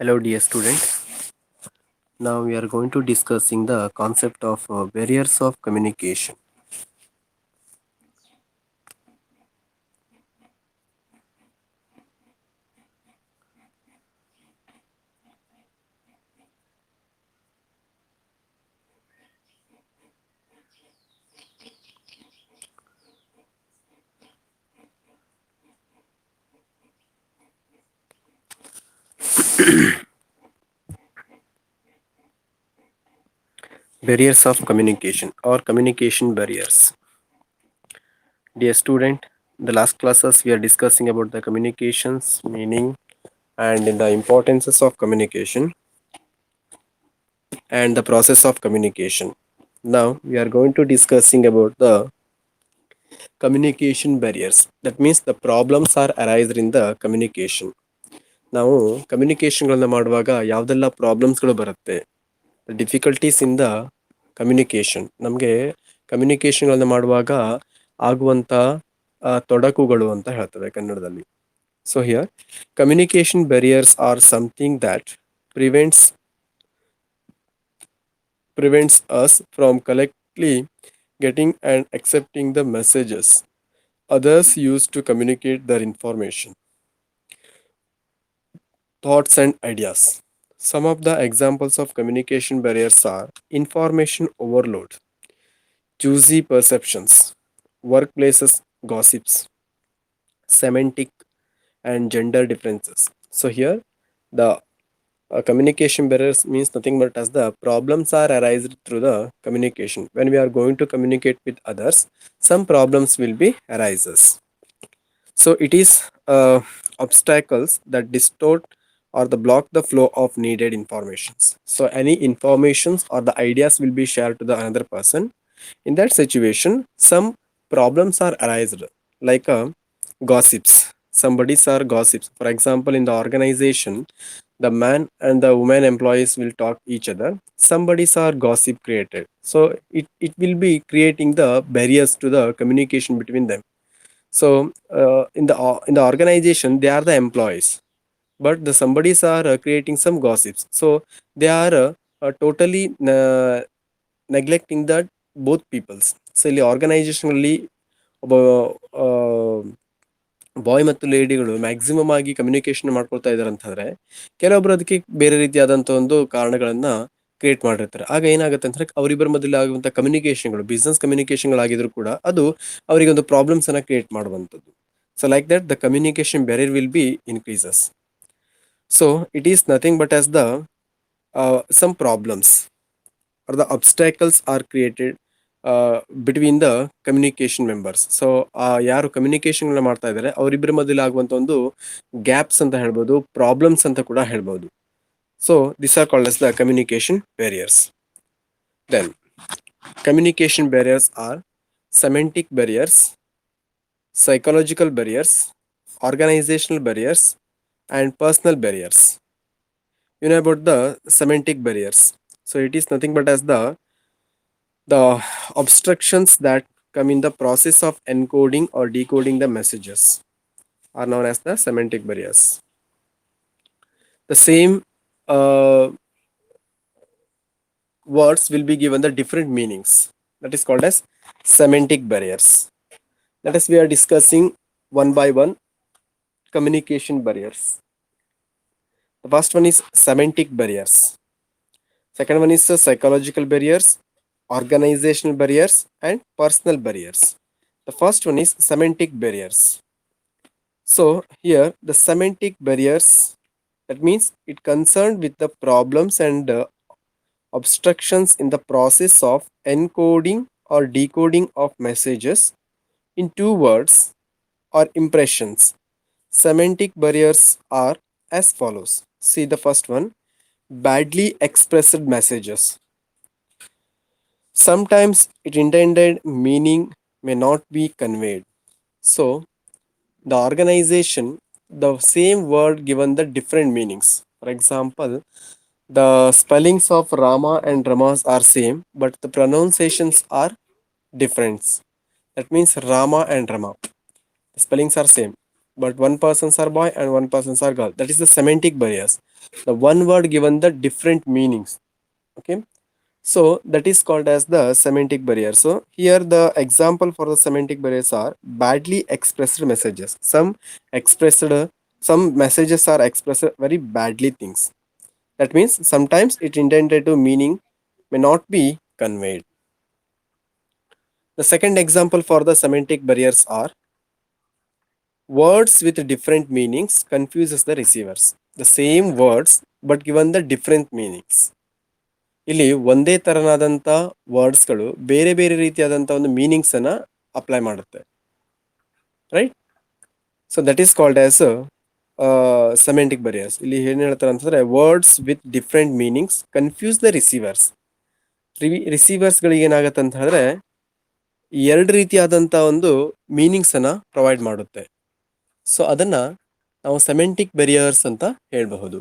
Hello dear student. Now we are going to discussing the concept of barriers of communication. Barriers of communication or communication barriers. Dear student, the last classes we are discussing about the communications meaning and the importances of communication and the process of communication. Now we are going to discussing about the communication barriers. That means the problems are arised in the communication. ನಾವು ಕಮ್ಯುನಿಕೇಷನ್ಗಳನ್ನ ಮಾಡುವಾಗ ಯಾವುದೆಲ್ಲ ಪ್ರಾಬ್ಲಮ್ಸ್ಗಳು ಬರುತ್ತೆ difficulties in the communication ನಮಗೆ ಕಮ್ಯುನಿಕೇಷನ್ಗಳನ್ನ ಮಾಡುವಾಗ ಆಗುವಂಥ ತೊಡಕುಗಳು ಅಂತ ಹೇಳ್ತವೆ ಕನ್ನಡದಲ್ಲಿ. So here communication barriers are something that prevents us from collectively getting and accepting the messages others use to communicate their information, thoughts, and ideas. Some of the examples of communication barriers are information overload, choosy perceptions, workplaces gossips, semantic and gender differences. So here the communication barriers means nothing but as the problems are arised through the communication. When we are going to communicate with others, some problems will be arises. So it is obstacles that distort or the block the flow of needed informations. So any informations or the ideas will be shared to the another person. In that situation, some problems are arised like gossips. Somebody's are gossips. For example, in the organization, the man and the woman employees will talk each other. Somebody's are gossip created. So it will be creating the barriers to the communication between them. So in the organization, they are the employees, but the somebody's are creating some gossips. So they are totally neglecting that both peoples. So ಇಲ್ಲಿ ಆರ್ಗನೈಸೇಷನಲ್ಲಿ ಒಬ್ಬ ಬಾಯ್ ಮತ್ತು ಲೇಡಿಗಳು maximum ಆಗಿ communication ಮಾಡ್ಕೊಳ್ತಾ ಇದ್ದಾರೆ ಅಂತಂದ್ರೆ ಕೆಲವೊಬ್ರು ಅದಕ್ಕೆ ಬೇರೆ ರೀತಿಯಾದಂಥ ಒಂದು ಕಾರಣಗಳನ್ನ ಕ್ರಿಯೇಟ್ ಮಾಡಿರ್ತಾರೆ. ಆಗ ಏನಾಗುತ್ತೆ ಅಂದ್ರೆ ಅವರಿಬ್ಬರ ಮಧ್ಯದಲ್ಲಿ ಆಗುವಂಥ ಕಮ್ಯುನಿಕೇಶನ್ಗಳು ಬಿಸ್ನೆಸ್ ಕಮ್ಯುನಿಕೇಶನ್ಗಳಾಗಿದ್ರು ಕೂಡ ಅದು ಅವರಿಗೆ ಒಂದು ಪ್ರಾಬ್ಲಮ್ಸ್ ಅನ್ನ ಕ್ರಿಯೇಟ್ ಮಾಡುವಂಥದ್ದು. So like that the communication barrier will be increases. So it is nothing but as the some problems or the obstacles are created between the communication members. So ಯಾರು communication ಮಾಡ್ತಾ ಇದ್ದಾರೆ ಅವರಿಬ್ಬರ ಮಧ್ಯದಲ್ಲಿ ಆಗುವಂಥ ಒಂದು gaps ಅಂತ ಹೇಳ್ಬೋದು, ಪ್ರಾಬ್ಲಮ್ಸ್ ಅಂತ ಕೂಡ ಹೇಳ್ಬೋದು. So this are called as the communication barriers. Then communication barriers are semantic barriers, psychological barriers, organizational barriers, and personal barriers. You know about the semantic barriers. So it is nothing but as the obstructions that come in the process of encoding or decoding the messages are known as the semantic barriers. The same words will be given the different meanings. That is called as semantic barriers. That is we are discussing one by one communication barriers. The first one is semantic barriers. Second one is psychological barriers, organizational barriers, and personal barriers. The first one is semantic barriers. So here the semantic barriers, that means it concerned with the problems and obstructions in the process of encoding or decoding of messages in two words or impressions. Semantic barriers are as follows. See the first one, badly expressed messages. Sometimes its intended meaning may not be conveyed. So the organization, the same word given the different meanings. For example, the spellings of Rama and Ramas are same, but the pronunciations are different. That means Rama and Rama. The spellings are same, but one person's are boy and one person's are girl. That is the semantic barriers. The one word given the different meanings. Okay, so that is called as the semantic barrier. So here the example for the semantic barriers are badly expressed messages. Expressed some messages are expressed very badly things. That means sometimes it intended to meaning may not be conveyed. The second example for the semantic barriers are words with different meanings confuses the receivers. The same words but given the different meanings. ಇಲ್ಲಿ ಒಂದೇ ತರನಾದಂಥ ವರ್ಡ್ಸ್ಗಳು ಬೇರೆ ಬೇರೆ ರೀತಿಯಾದಂಥ ಒಂದು meanings ಅನ್ನ apply ಮಾಡುತ್ತೆ, right? So that is called as semantic barriers. ಇಲ್ಲಿ ಏನ್ ಹೇಳ್ತಾರೆ ಅಂತಂದ್ರೆ words with different meanings confuse the receivers. ರಿಸೀವರ್ಸ್ಗಳಿಗೆ ಏನಾಗುತ್ತೆ ಅಂತ ಹೇಳಿದ್ರೆ ಎರಡು ರೀತಿಯಾದಂಥ ಒಂದು ಮೀನಿಂಗ್ಸ್ ಅನ್ನ ಪ್ರೊವೈಡ್ ಮಾಡುತ್ತೆ. ಸೊ ಅದನ್ನ ನಾವು ಸೆಮೆಂಟಿಕ್ ಬೆರಿಯರ್ಸ್ ಅಂತ ಹೇಳಬಹುದು.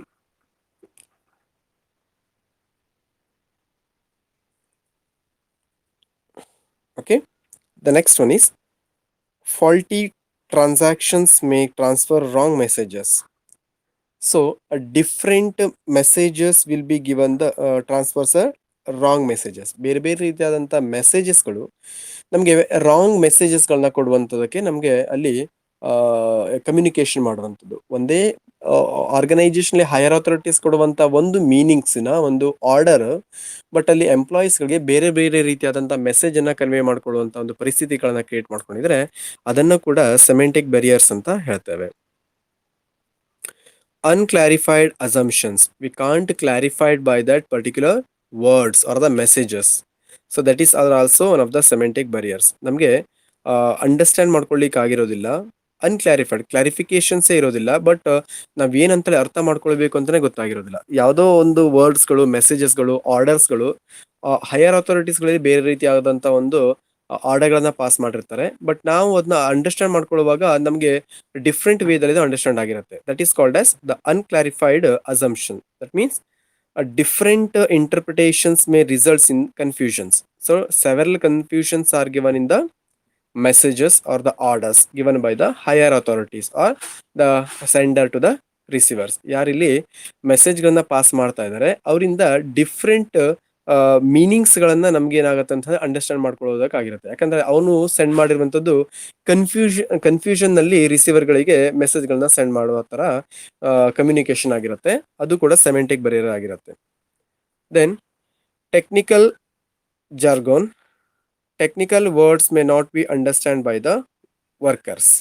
Okay, the next one is faulty transactions may transfer wrong messages. So a different messages will be given the transfers a wrong messages. ಬೇರೆ ಬೇರೆ ರೀತಿಯಾದಂಥ ಮೆಸೇಜಸ್ಗಳು ನಮಗೆ ರಾಂಗ್ ಮೆಸೇಜಸ್ಗಳನ್ನ ಕೊಡುವಂಥದ್ದಕ್ಕೆ ನಮಗೆ ಅಲ್ಲಿ ಕಮ್ಯುನಿಕೇಶನ್ ಮಾಡುವಂಥದ್ದು. ಒಂದೇ ಆರ್ಗನೈಸೇಷನ್ಲಿ ಹೈಯರ್ ಅಥಾರಿಟೀಸ್ ಕೊಡುವಂಥ ಒಂದು ಮೀನಿಂಗ್ಸಿನ ಒಂದು ಆರ್ಡರ್, ಬಟ್ ಅಲ್ಲಿ ಎಂಪ್ಲಾಯೀಸ್ಗಳಿಗೆ ಬೇರೆ ಬೇರೆ ರೀತಿಯಾದಂಥ ಮೆಸೇಜನ್ನು ಕನ್ವೆ ಮಾಡ್ಕೊಳ್ಳುವಂಥ ಒಂದು ಪರಿಸ್ಥಿತಿಗಳನ್ನ ಕ್ರಿಯೇಟ್ ಮಾಡ್ಕೊಂಡಿದ್ರೆ ಅದನ್ನು ಕೂಡ ಸೆಮೆಂಟಿಕ್ ಬೆರಿಯರ್ಸ್ ಅಂತ ಹೇಳ್ತೇವೆ. Unclarified assumptions, we can't clarify by that particular words or the messages. So that is also one of the semantic barriers. ನಮಗೆ ಅಂಡರ್ಸ್ಟ್ಯಾಂಡ್ ಮಾಡ್ಕೊಳ್ಳಿಕ್ಕೆ ಆಗಿರೋದಿಲ್ಲ, ಅನ್ಕ್ಲಾರಿಫೈಡ್ ಕ್ಲಾರಿಫಿಕೇಶನ್ಸೇ ಇರೋದಿಲ್ಲ, ಬಟ್ ನಾವೇನಂತಲೇ ಅರ್ಥ ಮಾಡ್ಕೊಳ್ಬೇಕು ಅಂತಲೇ ಗೊತ್ತಾಗಿರೋದಿಲ್ಲ. ಯಾವುದೋ ಒಂದು ವರ್ಡ್ಸ್ಗಳು, ಮೆಸೇಜಸ್ಗಳು, ಆರ್ಡರ್ಸ್ಗಳು ಹೈಯರ್ ಅಥಾರಿಟೀಸ್ಗಳಲ್ಲಿ ಬೇರೆ ರೀತಿಯಾದಂಥ ಒಂದು ಆರ್ಡರ್ಗಳನ್ನ ಪಾಸ್ ಮಾಡಿರ್ತಾರೆ, ಬಟ್ ನಾವು ಅದನ್ನ ಅಂಡರ್ಸ್ಟ್ಯಾಂಡ್ ಮಾಡ್ಕೊಳ್ಳುವಾಗ ನಮಗೆ ಡಿಫ್ರೆಂಟ್ ವೇದಲ್ಲಿ ಅಂಡರ್ಸ್ಟ್ಯಾಂಡ್ ಆಗಿರುತ್ತೆ. That is called as the unclarified assumption. That means different interpretations may result in confusions. So several confusions are given in the messages or the orders given by the higher authorities or the sender to the receivers. ಯಾರಿಲ್ಲಿ ಮೆಸೇಜ್ಗಳನ್ನ pass ಮಾಡ್ತಾ ಇದ್ದಾರೆ ಅವರಿಂದ different ಮೀನಿಂಗ್ಸ್ಗಳನ್ನ ನಮ್ಗೆ ಏನಾಗುತ್ತೆ ಅಂತಂದ್ರೆ understand ಮಾಡ್ಕೊಳ್ಳೋದಕ್ಕಾಗಿರುತ್ತೆ. ಯಾಕಂದ್ರೆ ಅವನು ಸೆಂಡ್ ಮಾಡಿರುವಂಥದ್ದು ಕನ್ಫ್ಯೂಷನ್ ನಲ್ಲಿ ರಿಸೀವರ್ಗಳಿಗೆ ಮೆಸೇಜ್ಗಳನ್ನ ಸೆಂಡ್ ಮಾಡುವ ತರ ಕಮ್ಯುನಿಕೇಶನ್ ಆಗಿರುತ್ತೆ. ಅದು ಕೂಡ ಸೆಮೆಂಟಿಕ್ ಬರಿಯರ್ ಆಗಿರುತ್ತೆ. Then technical jargon, technical words may not be understand by the workers.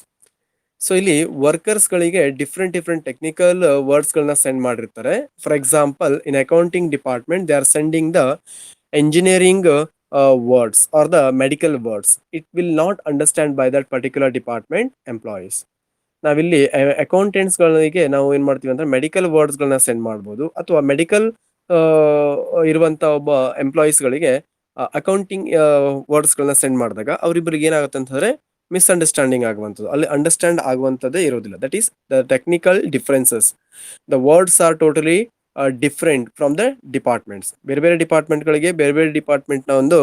So ಇಲ್ಲಿ ವರ್ಕರ್ಸ್ಗಳಿಗೆ ಡಿಫ್ರೆಂಟ್ ಟೆಕ್ನಿಕಲ್ ವರ್ಡ್ಸ್ಗಳನ್ನ ಸೆಂಡ್ ಮಾಡಿರ್ತಾರೆ. For example, in accounting department they are sending the engineering words or the medical words. It will not understand by that particular department employees. ನಾವಿಲ್ಲಿ ಅಕೌಂಟೆಂಟ್ಸ್ಗಳಿಗೆ ನಾವು ಏನು ಮಾಡ್ತೀವಿ ಅಂದರೆ medical ವರ್ಡ್ಸ್ಗಳನ್ನ send ಮಾಡ್ಬೋದು, ಅಥವಾ ಮೆಡಿಕಲ್ ಇರುವಂಥ ಒಬ್ಬ ಎಂಪ್ಲಾಯೀಸ್ಗಳಿಗೆ ಅಕೌಂಟಿಂಗ್ ವರ್ಡ್ಸ್ಗಳನ್ನ ಸೆಂಡ್ ಮಾಡಿದಾಗ ಅವರಿಬ್ಬರಿಗೆ ಏನಾಗುತ್ತೆ ಅಂತಂದರೆ ಮಿಸ್ಅಂಡರ್ಸ್ಟ್ಯಾಂಡಿಂಗ್ ಆಗುವಂಥದ್ದು, ಅಲ್ಲಿ ಅಂಡರ್ಸ್ಟ್ಯಾಂಡ್ ಆಗುವಂಥದ್ದೇ ಇರೋದಿಲ್ಲ. That is the technical differences. The words are totally different from the departments. ಬೇರೆ ಬೇರೆ ಡಿಪಾರ್ಟ್ಮೆಂಟ್ಗಳಿಗೆ ಬೇರೆ ಬೇರೆ ಡಿಪಾರ್ಟ್ಮೆಂಟ್ನ ಒಂದು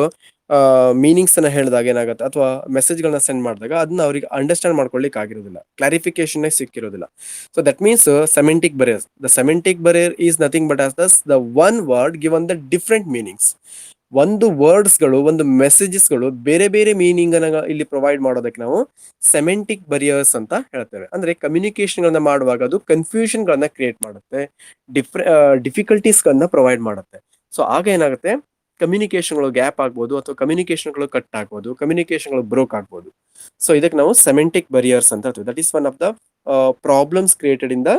ಮೀನಿಂಗ್ಸ್ ಅನ್ನ ಹೇಳಿದಾಗ ಏನಾಗುತ್ತೆ, ಅಥವಾ ಮೆಸೇಜ್ಗಳನ್ನ ಸೆಂಡ್ ಮಾಡಿದಾಗ ಅದನ್ನ ಅವ್ರಿಗೆ ಅಂಡರ್ಸ್ಟ್ಯಾಂಡ್ ಮಾಡ್ಕೊಳ್ಳಿಕ್ಕೆ ಆಗಿರೋದಿಲ್ಲ, ಕ್ಲಾರಿಫಿಕೇಶನ್ ಸಿಕ್ಕಿರೋದಿಲ್ಲ. So that means semantic barriers. The semantic barrier is nothing but as the one word given the different meanings. ಒಂದು ವರ್ಡ್ಸ್ಗಳು, ಒಂದು ಮೆಸೇಜಸ್ಗಳು ಬೇರೆ ಬೇರೆ ಮೀನಿಂಗ್ ಅನ್ನ ಇಲ್ಲಿ ಪ್ರೊವೈಡ್ ಮಾಡೋದಕ್ಕೆ ನಾವು ಸೆಮೆಂಟಿಕ್ ಬರಿಯರ್ಸ್ ಅಂತ ಹೇಳ್ತೇವೆ. ಅಂದ್ರೆ ಕಮ್ಯುನಿಕೇಶನ್ ಗಳನ್ನ ಮಾಡುವಾಗ ಅದು ಕನ್ಫ್ಯೂಷನ್ ಗಳನ್ನ ಕ್ರಿಯೇಟ್ ಮಾಡುತ್ತೆ, ಡಿಫಿಕಲ್ಟೀಸ್ ಗಳನ್ನ ಪ್ರೊವೈಡ್ ಮಾಡುತ್ತೆ. ಸೊ ಆಗ ಏನಾಗುತ್ತೆ, ಕಮ್ಯುನಿಕೇಶನ್ಗಳು ಗ್ಯಾಪ್ ಆಗ್ಬೋದು, ಅಥವಾ ಕಮ್ಯುನಿಕೇಶನ್ಗಳು ಕಟ್ ಆಗ್ಬೋದು, ಕಮ್ಯುನಿಕೇಶನ್ಗಳು ಬ್ರೋಕ್ ಆಗ್ಬೋದು. ಸೊ ಇದಕ್ಕೆ ನಾವು ಸೆಮೆಂಟಿಕ್ ಬರಿಯರ್ಸ್ ಅಂತ ಹೇಳ್ತೀವಿ. That is one of the problems created in the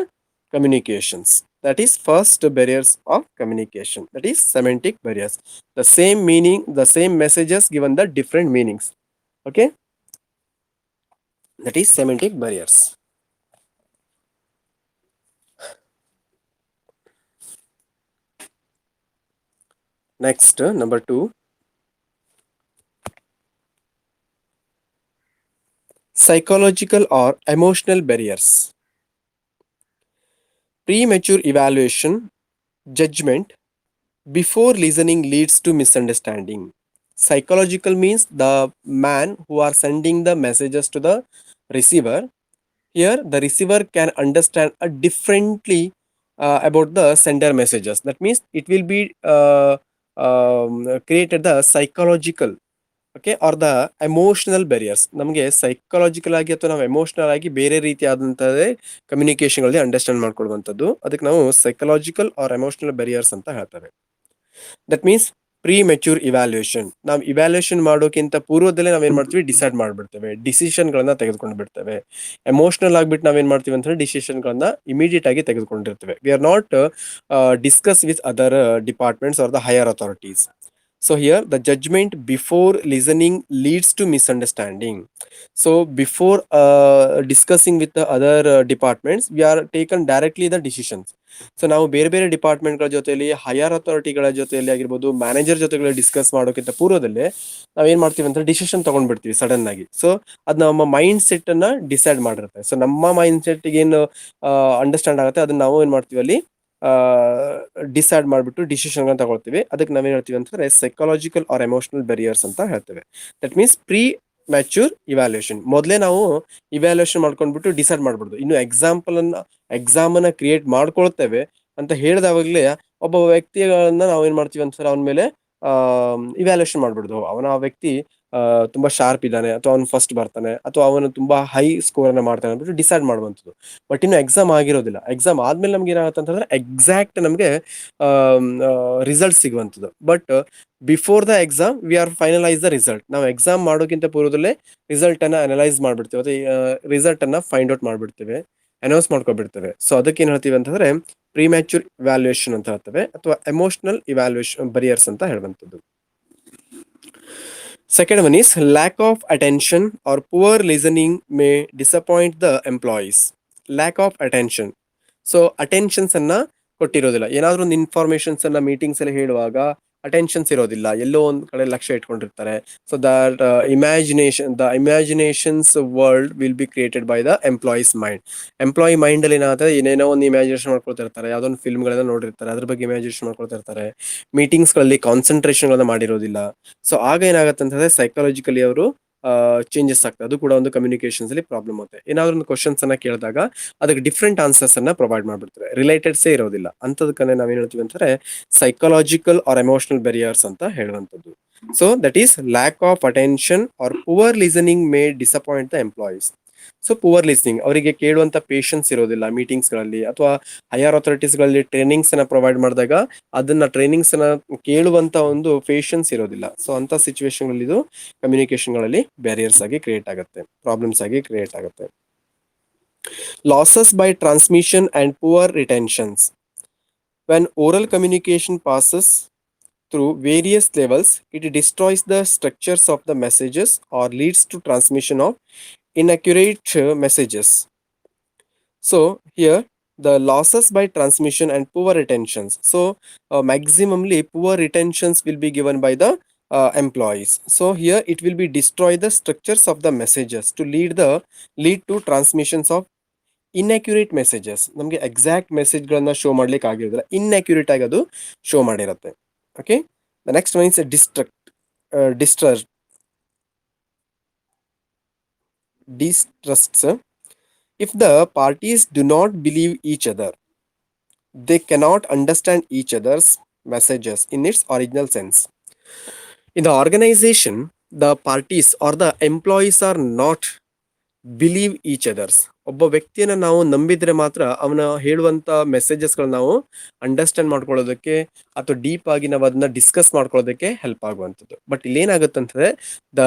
communications. That is first barriers of communication, that is semantic barriers. The same meaning, the same messages given the different meanings. Okay, that is semantic barriers. Next, number 2, psychological or emotional barriers. Premature evaluation, judgment before listening leads to misunderstanding. Psychological means the man who are sending the messages to the receiver. Here the receiver can understand differently about the sender messages. That means it will be created the psychological, okay, are the emotional barriers. ನಮಗೆ psychological ಆಗಿ ಅಥವಾ ನಾವು emotional ಆಗಿ ಬೇರೆ ರೀತಿಯಾದಂಥದ್ದೇ ಕಮ್ಯುನಿಕೇಶನ್ಗಳಲ್ಲಿ understand ಮಾಡ್ಕೊಳ್ಳುವಂಥದ್ದು, ಅದಕ್ಕೆ ನಾವು psychological R emotional barriers ಅಂತ ಹೇಳ್ತೇವೆ. That means premature evaluation. ನಾವು ಇವ್ಯಾಲ್ಯೂಯೇಷನ್ ಮಾಡೋಕ್ಕಿಂತ ಪೂರ್ವದಲ್ಲೇ ನಾವೇನ್ ಮಾಡ್ತೀವಿ, ಡಿಸೈಡ್ ಮಾಡ್ಬಿಡ್ತೇವೆ, ಡಿಸಿಷನ್ಗಳನ್ನ ತೆಗೆದುಕೊಂಡು ಬಿಡ್ತೇವೆ. ಎಮೋಷನಲ್ ಆಗ್ಬಿಟ್ಟು ನಾವೇನ್ ಮಾಡ್ತೀವಿ ಅಂತಂದ್ರೆ ಡಿಸಿಷನ್ಗಳನ್ನ ಇಮಿಡಿಯೇಟ್ ಆಗಿ ತೆಗೆದುಕೊಂಡಿರ್ತೇವೆ. We are not discuss with other departments or the higher authorities. So here the judgment before listening leads to misunderstanding. So before discussing with the other departments, we are taken directly the decisions. So ನಾವು ಬೇರೆ ಬೇರೆ ಡಿಪಾರ್ಟ್ಮೆಂಟ್ಗಳ ಜೊತೆಯಲ್ಲಿ, higher ಅಥಾರಿಟಿಗಳ ಜೊತೆಯಲ್ಲಿ ಆಗಿರ್ಬೋದು, manager ಜೊತೆಗಳ discuss ಮಾಡೋಕ್ಕಿಂತ ಪೂರ್ವದಲ್ಲೇ ನಾವೇನ್ ಮಾಡ್ತೀವಿ ಅಂತ ಡಿಸಿಷನ್ ತಗೊಂಡ್ಬಿಡ್ತೀವಿ ಸಡನ್ ಆಗಿ. ಸೊ ಅದು ನಮ್ಮ ಮೈಂಡ್ ಸೆಟ್ ಅನ್ನ ಡಿಸೈಡ್ ಮಾಡಿರುತ್ತೆ. ಸೊ ನಮ್ಮ ಮೈಂಡ್ ಸೆಟ್ ಏನು ಅಂಡರ್ಸ್ಟ್ಯಾಂಡ್ ಆಗುತ್ತೆ ಅದನ್ನ ನಾವು ಏನ್ ಮಾಡ್ತೀವಿ ಅಲ್ಲಿ ಡಿಸೈಡ್ ಮಾಡಿಬಿಟ್ಟು ಡಿಸಿಷನ್ ತಗೊಳ್ತೀವಿ. ಅದಕ್ಕೆ ನಾವೇನ್ ಹೇಳ್ತೀವಿ ಅಂತಂದ್ರೆ ಸೈಕಾಲಜಿಕಲ್ ಆರ್ ಎಮೋಷನಲ್ ಬ್ಯಾರಿಯರ್ಸ್ ಅಂತ ಹೇಳ್ತೇವೆ. That means premature evaluation. ಮೊದಲೇ ನಾವು ಇವ್ಯಾಲ್ಯೂಯೇಷನ್ ಮಾಡ್ಕೊಂಡ್ಬಿಟ್ಟು ಡಿಸೈಡ್ ಮಾಡ್ಬಿಡ್ದು. ಇನ್ನು ಎಕ್ಸಾಮ್ ಅನ್ನ ಕ್ರಿಯೇಟ್ ಮಾಡ್ಕೊಳ್ತೇವೆ ಅಂತ ಹೇಳಿದಾಗಲೇ ಒಬ್ಬ ವ್ಯಕ್ತಿಗಳನ್ನ ನಾವು ಏನ್ ಮಾಡ್ತೀವಿ ಅಂತಂದ್ರೆ ಅವನ ಮೇಲೆ ಇವ್ಯಾಲ್ಯೂಯೇಷನ್ ಮಾಡ್ಬಿಡ್ದು. ಅವನ ಆ ವ್ಯಕ್ತಿ ತುಂಬಾ ಶಾರ್ಪ್ ಇದ್ದಾನೆ, ಅಥವಾ ಅವನು ಫಸ್ಟ್ ಬರ್ತಾನೆ, ಅಥವಾ ಅವನು ತುಂಬಾ ಹೈ ಸ್ಕೋರ್ ಅನ್ನ ಮಾಡ್ತಾನೆ ಅಂದ್ಬಿಟ್ಟು ಡಿಸೈಡ್ ಮಾಡುವಂಥದ್ದು. ಬಟ್ ಇನ್ನು ಎಕ್ಸಾಮ್ ಆಗಿರೋದಿಲ್ಲ. ಎಕ್ಸಾಮ್ ಆದ್ಮೇಲೆ ನಮ್ಗೆ ಏನಾಗುತ್ತೆ ಅಂತಂದ್ರೆ ಎಕ್ಸಾಕ್ಟ್ ನಮಗೆ ರಿಸಲ್ಟ್ ಸಿಗುವಂಥದ್ದು. But before the exam we are finalise the result. ನಾವು ಎಕ್ಸಾಮ್ ಮಾಡೋಕ್ಕಿಂತ ಪೂರ್ವದಲ್ಲೇ ರಿಸಲ್ಟ್ ಅನ್ನ ಅನಲೈಸ್ ಮಾಡ್ಬಿಡ್ತೇವೆ, ಅಥವಾ ರಿಸಲ್ಟ್ ಅನ್ನ ಫೈಂಡ್ ಔಟ್ ಮಾಡ್ಬಿಡ್ತೇವೆ, ಅನೌನ್ಸ್ ಮಾಡ್ಕೊಬಿಡ್ತೇವೆ. ಸೊ ಅದಕ್ಕೆ ಏನ್ ಹೇಳ್ತೀವಿ ಅಂತಂದ್ರೆ ಪ್ರಿಮ್ಯಾಚೂರ್ ಇವ್ಯಾಲ್ಯೂಯೇಷನ್ ಅಂತ ಹೇಳ್ತೇವೆ, ಅಥವಾ ಎಮೋಷನಲ್ ಇವ್ಯಾಲ್ಯೂಯೇಷನ್ ಬರಿಯರ್ಸ್ ಅಂತ ಹೇಳುವಂಥದ್ದು. Second one is lack of attention or poor listening may disappoint the employees. Lack of attention. So attentions ಅನ್ನ ಕೊಟ್ಟಿರೋದಿಲ್ಲ. ಏನಾದ್ರೂ ಒಂದು ಇನ್ಫಾರ್ಮೇಶನ್ಸ್ ಅನ್ನ ಮೀಟಿಂಗ್ಸ್ ಅಲ್ಲಿ ಹೇಳುವಾಗ ಅಟೆನ್ಷನ್ಸ್ ಇರೋದಿಲ್ಲ, ಎಲ್ಲೋ ಒಂದ್ ಕಡೆ ಲಕ್ಷ್ಯ ಇಟ್ಕೊಂಡಿರ್ತಾರೆ. So that imaginations world will be created by the employees mind. Employee mind ಅಲ್ಲಿ ಏನಾಗುತ್ತೆ, ಏನೇನೋ ಒಂದು ಇಮ್ಯಾಜಿನೇಷನ್ ಮಾಡ್ಕೊಳ್ತಿರ್ತಾರೆ, ಯಾವ್ದೋ ಒಂದು ಫಿಲ್ಮ್ಗಳನ್ನ ನೋಡಿರ್ತಾರೆ, ಅದ್ರ ಬಗ್ಗೆ ಇಮ್ಯಾಜಿನೇಷನ್ ಮಾಡ್ಕೊಳ್ತಿರ್ತಾರೆ. ಮೀಟಿಂಗ್ಸ್ ಗಳಲ್ಲಿ ಕಾನ್ಸಂಟ್ರೇಷನ್ ಗಳನ್ನ ಮಾಡಿರೋದಿಲ್ಲ. ಸೊ ಆಗ ಏನಾಗುತ್ತೆ ಅಂತಂದ್ರೆ ಸೈಕಾಲಜಿಕಲಿ ಅವರು ಚೇಂಜಸ್ ಆಗ್ತದೆ. ಅದು ಕೂಡ ಒಂದು ಕಮ್ಯುನಿಕೇಶನ್ಸ್ ಅಲ್ಲಿ ಪ್ರಾಬ್ಲಮ್ ಆಗುತ್ತೆ. ಏನಾದ್ರು ಒಂದು ಕ್ವಶನ್ಸ್ ಅನ್ನ ಕೇಳಿದಾಗ ಅದಕ್ಕೆ ಡಿಫ್ರೆಂಟ್ ಆನ್ಸರ್ಸ್ ಅನ್ನ ಪ್ರೊವೈಡ್ ಮಾಡ್ಬಿಡ್ತಾರೆ, ರಿಲೇಟೆಡ್ಸೇ ಇರೋದಿಲ್ಲ. ಅಂತದಕ್ಕನೆ ನಾವೇನ್ ಹೇಳ್ತೀವಿ ಅಂತಂದ್ರೆ ಸೈಕಾಲಜಿಕಲ್ ಆರ್ ಎಮೋಷನಲ್ ಬ್ಯಾರಿಯರ್ಸ್ ಅಂತ ಹೇಳುವಂಥದ್ದು. So that is lack of attention or poor listening may disappoint the employees. So poor listening, ಅವರಿಗೆ ಕೇಳುವಂತ ಪೇಷನ್ಸ್ ಇರೋದಿಲ್ಲ ಮೀಟಿಂಗ್ಸ್ ಗಳಲ್ಲಿ, ಅಥವಾ ಹೈಯರ್ ಅಥಾರಿಟೀಸ್ ಗಳಲ್ಲಿ ಟ್ರೈನಿಂಗ್ಸ್ ಅನ್ನ ಪ್ರೊವೈಡ್ ಮಾಡಿದಾಗ ಅದನ್ನ ಟ್ರೈನಿಂಗ್ಸ್ ಅನ್ನ ಕೇಳುವಂತ ಒಂದು ಪೇಷನ್ಸ್ ಇರೋದಿಲ್ಲ. ಸೊ ಅಂತ ಸಿಚುವೇಶನ್ ಅಲ್ಲಿ ಇದು ಕಮ್ಯುನಿಕೇಶನ್ ಗಳಲ್ಲಿ ಬ್ಯಾರಿಯರ್ಸ್ ಆಗಿ ಕ್ರಿಯೇಟ್ ಆಗುತ್ತೆ, ಪ್ರಾಬ್ಲಮ್ಸ್ ಆಗಿ ಕ್ರಿಯೇಟ್ ಆಗುತ್ತೆ. Losses by transmission and poor retentions. When oral communication passes through various levels, it destroys the structures of the messages or leads to transmission of inaccurate messages. So here the losses by transmission and poor retentions. So maximally poor retentions will be given by the employees. So here it will be destroy the structures of the messages to lead to transmissions of inaccurate messages. ನಮಗೆ exact ಮೆಸೇಜ್ಗಳನ್ನ show ಮಾಡ್ಲಿಕ್ಕೆ ಆಗಿರೋದಿಲ್ಲ, inaccurate ಆಗಿ ಅದು show ಮಾಡಿರುತ್ತೆ. Okay, the next one is distrusts. If the parties do not believe each other, they cannot understand each other's messages in its original sense. In the organization, the parties or the employees are not believe each others. ಒಬ್ಬ ವ್ಯಕ್ತಿಯನ್ನ ನಾವು ನಂಬಿದ್ರೆ ಮಾತ್ರ ಅವನ ಹೇಳುವಂತ ಮೆಸೇಜಸ್ಗಳನ್ನ ನಾವು understand ಮಾಡ್ಕೊಳ್ಳೋದಕ್ಕೆ ಅಥವಾ deep ಆಗಿ ನಾವು ಅದನ್ನ ಡಿಸ್ಕಸ್ ಮಾಡ್ಕೊಳ್ಳೋದಕ್ಕೆ ಹೆಲ್ಪ್ ಆಗುವಂಥದ್ದು. ಬಟ್ ಇಲ್ಲೇನಾಗುತ್ತೆ ಅಂತಂದ್ರೆ the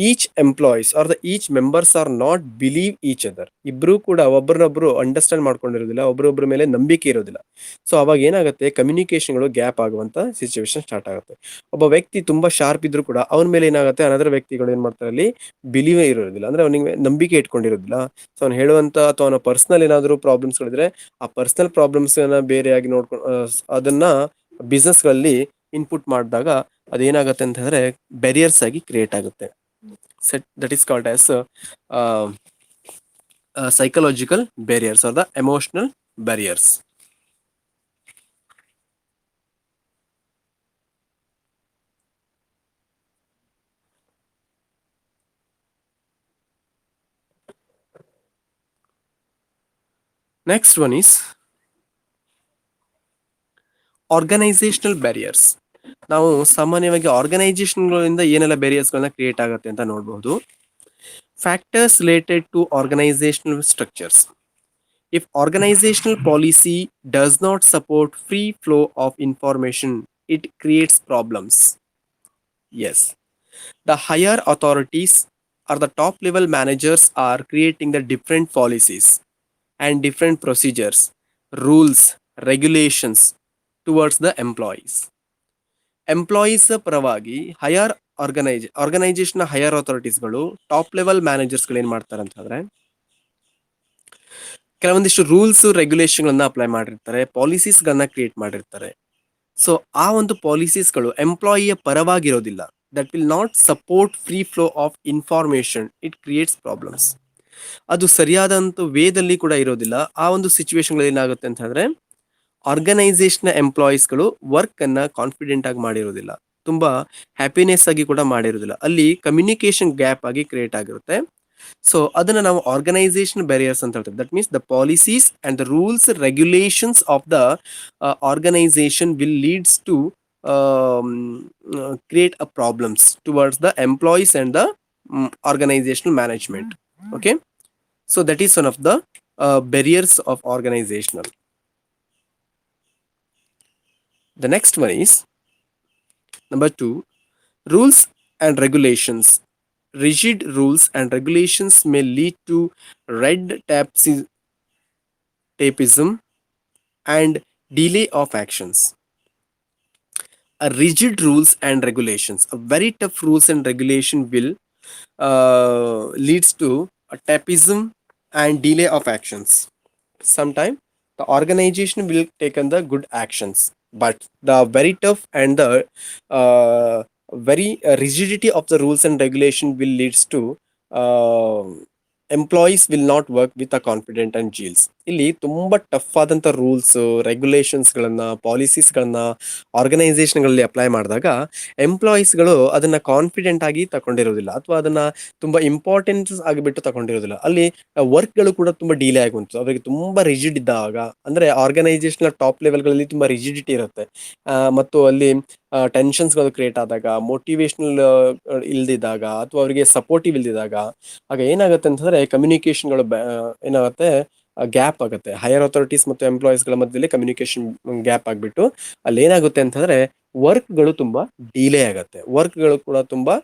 each employees are the each members are not believe each other. ಇಬ್ರು ಕೂಡ ಒಬ್ಬರನ್ನೊಬ್ರು ಅಂಡರ್ಸ್ಟ್ಯಾಂಡ್ ಮಾಡ್ಕೊಂಡಿರೋದಿಲ್ಲ, ಒಬ್ಬರೊಬ್ಬರ ಮೇಲೆ ನಂಬಿಕೆ ಇರೋದಿಲ್ಲ. ಸೊ ಅವಾಗ ಏನಾಗುತ್ತೆ, ಕಮ್ಯುನಿಕೇಶನ್ಗಳು ಗ್ಯಾಪ್ ಆಗುವಂತ ಸಿಚುವೇಶನ್ ಸ್ಟಾರ್ಟ್ ಆಗುತ್ತೆ. ಒಬ್ಬ ವ್ಯಕ್ತಿ ತುಂಬಾ ಶಾರ್ಪ್ ಇದ್ರು ಕೂಡ ಅವನ ಮೇಲೆ ಏನಾಗುತ್ತೆ, ಅನದರ್ ವ್ಯಕ್ತಿಗಳು ಏನ್ ಮಾಡ್ತಾರೆ ಅಲ್ಲಿ ಬಿಲೀವೇ ಇರೋದಿಲ್ಲ, ಅಂದ್ರೆ ಅವನಿಗೆ ನಂಬಿಕೆ ಇಟ್ಕೊಂಡಿರೋದಿಲ್ಲ. ಸೊ ಅವ್ನು ಹೇಳುವಂತ ಅಥವಾ ಅವನ ಪರ್ಸನಲ್ ಏನಾದ್ರು ಪ್ರಾಬ್ಲಮ್ಸ್ ಗಳಿದ್ರೆ ಆ ಪರ್ಸನಲ್ ಪ್ರಾಬ್ಲಮ್ಸ್ ಬೇರೆಯಾಗಿ ನೋಡ್ಕೊಂಡು ಅದನ್ನ ಬಿಸ್ನೆಸ್ ಗಳಲ್ಲಿ ಇನ್ಪುಟ್ ಮಾಡಿದಾಗ ಅದೇನಾಗುತ್ತೆ ಅಂತಂದ್ರೆ ಬ್ಯಾರಿಯರ್ಸ್ ಆಗಿ ಕ್ರಿಯೇಟ್ ಆಗುತ್ತೆ. Set that is called as psychological barriers or the emotional barriers. Next one is organisational barriers. ನಾವು ಸಾಮಾನ್ಯವಾಗಿ ಆರ್ಗನೈಸೇಷನ್ಗಳಿಂದ ಏನೆಲ್ಲ ಬ್ಯಾರಿಯರ್ಸ್ಗಳನ್ನ ಕ್ರಿಯೇಟ್ ಆಗುತ್ತೆ ಅಂತ ನೋಡಬಹುದು. Factors related to organisational structures. If organizational policy does not support free flow of information, it creates problems. Yes, the higher authorities or the top level managers are creating the different policies and different procedures, rules, regulations towards the employees. Employees ಪರವಾಗಿ higher organisation higher ಅಥಾರಿಟೀಸ್ಗಳು top level ಮ್ಯಾನೇಜರ್ಸ್ಗಳು ಏನು ಮಾಡ್ತಾರೆ ಅಂತಂದ್ರೆ ಕೆಲವೊಂದಿಷ್ಟು rules ರೆಗ್ಯುಲೇಷನ್ಗಳನ್ನ apply ಮಾಡಿರ್ತಾರೆ, ಪಾಲಿಸೀಸ್ಗಳನ್ನ create ಮಾಡಿರ್ತಾರೆ. So ಆ ಒಂದು ಪಾಲಿಸೀಸ್ಗಳು ಎಂಪ್ಲಾಯಿಯ ಪರವಾಗಿರೋದಿಲ್ಲ. That will not support free flow of information. It creates problems. ಅದು ಸರಿಯಾದಂಥ ವೇದಲ್ಲಿ ಕೂಡ ಇರೋದಿಲ್ಲ. ಆ ಒಂದು ಸಿಚುವೇಶನ್ಗಳು ಏನಾಗುತ್ತೆ ಅಂತ ಹೇಳಿದ್ರೆ ಆರ್ಗನೈಸೇಷನ್ ಎಂಪ್ಲಾಯೀಸ್ಗಳು ವರ್ಕ್ ಅನ್ನ ಕಾನ್ಫಿಡೆಂಟ್ ಆಗಿ ಮಾಡಿರೋದಿಲ್ಲ, ತುಂಬಾ ಹ್ಯಾಪಿನೆಸ್ ಆಗಿ ಕೂಡ ಮಾಡಿರೋದಿಲ್ಲ. ಅಲ್ಲಿ ಕಮ್ಯುನಿಕೇಶನ್ ಗ್ಯಾಪ್ ಆಗಿ ಕ್ರಿಯೇಟ್ ಆಗಿರುತ್ತೆ. ಸೊ ಅದನ್ನ ನಾವು ಆರ್ಗನೈಸೇಷನ್ ಬ್ಯಾರಿಯರ್ಸ್ ಅಂತ ಹೇಳ್ತೀವಿ. That means the policies and the rules regulations of the organisation will leads to create a problems towards the employees and the organizational management. Okay, so that is one of the barriers of organizational. The next one is number 2, rules and regulations. Rigid rules and regulations may lead to red tapeism and delay of actions. A rigid rules and regulations, a very tough rules and regulation will leads to a tapeism and delay of actions. Sometime the organization will take on the good actions, but the very tough and the very rigidity of the rules and regulation will leads to uh, employees will not work with a confident and zeals. ಇಲ್ಲಿ ತುಂಬಾ tough ಆದಂಥ rules ರೆಗ್ಯುಲೇಷನ್ಸ್ಗಳನ್ನ ಪಾಲಿಸೀಸ್ಗಳನ್ನ ಆರ್ಗನೈಸೇಷನ್ಗಳಲ್ಲಿ apply ಮಾಡಿದಾಗ ಎಂಪ್ಲಾಯೀಸ್ಗಳು ಅದನ್ನ confident ಆಗಿ ತಗೊಂಡಿರೋದಿಲ್ಲ, ಅಥವಾ ಅದನ್ನ ತುಂಬಾ importance ಆಗಿಬಿಟ್ಟು ತಗೊಂಡಿರೋದಿಲ್ಲ. ಅಲ್ಲಿ ವರ್ಕ್ಗಳು ಕೂಡ ತುಂಬಾ ಡಿಲೇ ಆಗುವಂಥದ್ದು. ಅವರಿಗೆ ತುಂಬಾ ರಿಜಿಡ್ ಇದ್ದಾಗ, ಅಂದ್ರೆ ಆರ್ಗನೈಸೇಷನ್ ಟಾಪ್ ಲೆವೆಲ್ಗಳಲ್ಲಿ ತುಂಬಾ ರಿಜಿಡಿಟಿ ಇರುತ್ತೆ, ಮತ್ತು ಅಲ್ಲಿ ಟೆನ್ಷನ್ಸ್ಗಳು ಕ್ರಿಯೇಟ್ ಆದಾಗ, ಮೋಟಿವೇಶನಲ್ ಇಲ್ದಿದ್ದಾಗ, ಅಥವಾ ಅವರಿಗೆ ಸಪೋರ್ಟಿವ್ ಇಲ್ದಿದ್ದಾಗ, ಆಗ ಏನಾಗುತ್ತೆ ಅಂತಂದ್ರೆ ಕಮ್ಯುನಿಕೇಶನ್ಗಳು ಏನಾಗುತ್ತೆ, ಗ್ಯಾಪ್ ಆಗುತ್ತೆ. ಹೈಯರ್ ಅಥಾರಿಟೀಸ್ ಮತ್ತು ಎಂಪ್ಲಾಯೀಸ್ಗಳ ಮಧ್ಯದಲ್ಲಿ ಕಮ್ಯುನಿಕೇಶನ್ ಗ್ಯಾಪ್ ಆಗಿಬಿಟ್ಟು ಅಲ್ಲಿ ಏನಾಗುತ್ತೆ ಅಂತಂದ್ರೆ ವರ್ಕ್ಗಳು ತುಂಬಾ ಡಿಲೇ ಆಗುತ್ತೆ, ವರ್ಕ್ಗಳು ಕೂಡ ತುಂಬಾ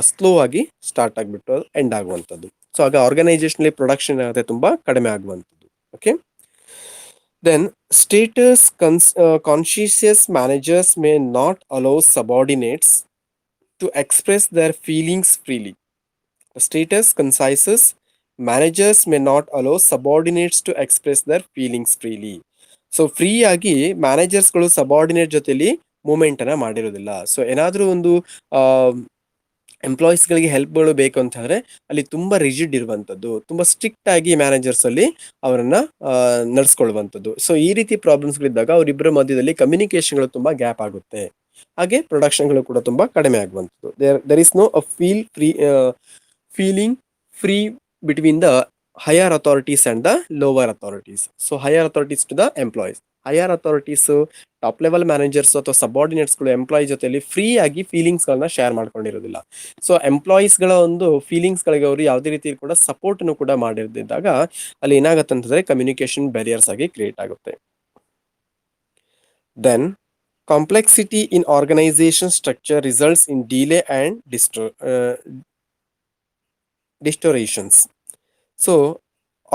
ಸ್ಲೋ ಆಗಿ ಸ್ಟಾರ್ಟ್ ಆಗಿಬಿಟ್ಟು ಎಂಡ್ ಆಗುವಂಥದ್ದು. ಸೊ ಆಗ ಆರ್ಗನೈಸೇಷನಲ್ಲಿ ಪ್ರೊಡಕ್ಷನ್ ಆಗುತ್ತೆ ತುಂಬಾ ಕಡಿಮೆ ಆಗುವಂಥದ್ದು. Okay, then status conscious managers may not allow subordinates to express their feelings freely. The status conscious managers may not allow subordinates to express their feelings freely. So free ಆಗಿ ಮ್ಯಾನೇಜರ್ಸ್ಗಳು subordinate ಜೊತೆಲಿ moment ಅನ್ನ ಮಾಡಿರೋದಿಲ್ಲ. So ಏನಾದರೂ ಒಂದು ಎಂಪ್ಲಾಯೀಸ್ಗಳಿಗೆ ಹೆಲ್ಪ್ಗಳು ಬೇಕು ಅಂತ ಹೇಳಿದ್ರೆ ಅಲ್ಲಿ ತುಂಬಾ ರಿಜಿಡ್ ಇರುವಂಥದ್ದು, ತುಂಬಾ ಸ್ಟ್ರಿಕ್ಟ್ ಆಗಿ ಮ್ಯಾನೇಜರ್ಸ್ ಅಲ್ಲಿ ಅವರನ್ನ ನಡೆಸ್ಕೊಳ್ಳುವಂಥದ್ದು. ಸೊ ಈ ರೀತಿ ಪ್ರಾಬ್ಲಮ್ಸ್ಗಳಿದ್ದಾಗ ಅವರಿಬ್ಬರ ಮಧ್ಯದಲ್ಲಿ ಕಮ್ಯುನಿಕೇಶನ್ಗಳು ತುಂಬಾ ಗ್ಯಾಪ್ ಆಗುತ್ತೆ, ಹಾಗೆ ಪ್ರೊಡಕ್ಷನ್ಗಳು ಕೂಡ ತುಂಬಾ ಕಡಿಮೆ ಆಗುವಂಥದ್ದು. There is no a feeling free between the higher authorities and the lower authorities. So higher authorities to the employees, higher authorities top level managers ಅಥವಾ ಸಬಾರ್ಡಿನೇಟ್ಸ್ಗಳು ಎಂಪ್ಲಾಯಿ ಜೊತೆಲಿ ಫ್ರೀ ಆಗಿ ಫೀಲಿಂಗ್ಸ್ಗಳನ್ನ ಶೇರ್ ಮಾಡ್ಕೊಂಡಿರೋದಿಲ್ಲ. ಸೊ ಎಂಪ್ಲಾಯೀಸ್ಗಳ ಒಂದು ಫೀಲಿಂಗ್ಸ್ಗಳಿಗೆ ಅವರು ಯಾವುದೇ ರೀತಿ ಕೂಡ ಸಪೋರ್ಟ್ನು ಕೂಡ ಮಾಡಿರ್ದಿದ್ದಾಗ ಅಲ್ಲಿ ಏನಾಗುತ್ತೆ ಅಂತಂದ್ರೆ ಕಮ್ಯುನಿಕೇಶನ್ ಬ್ಯಾರಿಯರ್ಸ್ ಆಗಿ ಕ್ರಿಯೇಟ್ ಆಗುತ್ತೆ. Then complexity in organisation structure results in delay and distortions. So